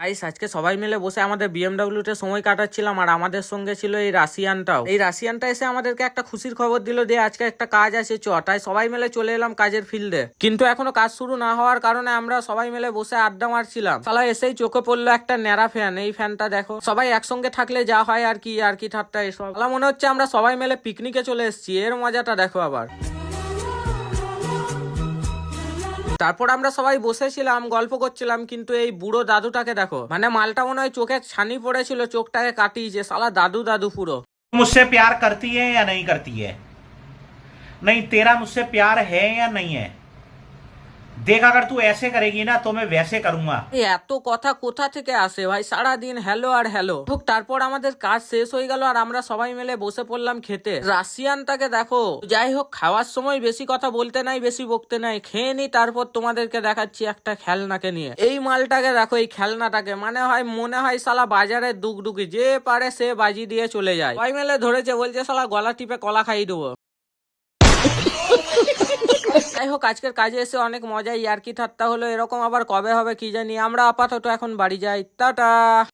Guys আজকে সবাই মিলে বসে আমাদের বিএমডব্লিউ তে সময় কাটাচ্ছিলাম আর আমাদের সঙ্গে ছিল এই রাশিয়ানটাও। এই রাশিয়ানটা এসে আমাদেরকে একটা খুশির খবর দিল যে আজকে একটা কাজ আছে তাই সবাই মিলে চলে এলাম কাজের ফিল্ডে। কিন্তু এখনো কাজ শুরু না হওয়ার কারণে আমরা সবাই মিলে বসে আড্ডা মারছিলাম। শালা এসেই চোখে পড়লো একটা ন্যাড়া ফ্যান। এই ফ্যানটা দেখো, সবাই একসঙ্গে থাকলে যা হয় আর কি ঠাট্টা এসব। শালা মনে হচ্ছে আমরা সবাই মিলে পিকনিকে চলে এসেছি। এর মজাটা দেখো আবার। তারপর আমরা সবাই বসেছিলাম গল্প করছিলাম, কিন্তু এই বুড়ো দাদুটাকে দেখো, মানে মালটা মনে হয় চোখে ছানি পড়েছিল, চোখটাকে কাটিয়েছে। শালা দাদু দাদু পুরো। मुझसे प्यार करती है या नहीं करती है? नहीं, तेरा मुझसे प्यार है या नहीं है? देख, अगर तू ऐसे करेगी ना तो मैं वैसे करूंगा। এই এত কথা কোথা থেকে আসে ভাই? সারাদিন হ্যালো আর হ্যালো। তারপর আমাদের কাজ শেষ হয়ে গেল আর আমরা সবাই মিলে বসে পড়লাম খেতে। রাশিয়ানটাকে দেখো। যাই হোক, খাওয়ার সময় বেশি কথা বলতে নাই, বেশি বকতে নাই, খেয়ে নি। তারপর তোমাদেরকে দেখাচ্ছি একটা খেলনাকে নিয়ে। এই মালটাকে দেখো, এই খেলনাটাকে মনে হয় শালা বাজারে দুগদুগি, যে পারে সে বাজি দিয়ে চলে যায়। সবাই মিলে ধরেছে, বলছে শালা গলা টিপে কলা খাইয়ে দেবো। যাই হোক, আজকের কাজে এসে অনেক মজা ইয়ার্কি ঠাট্টা হলো। এরকম আবার কবে হবে কি জানি। আমরা আপাতত এখন বাড়ি যাই। টাটা।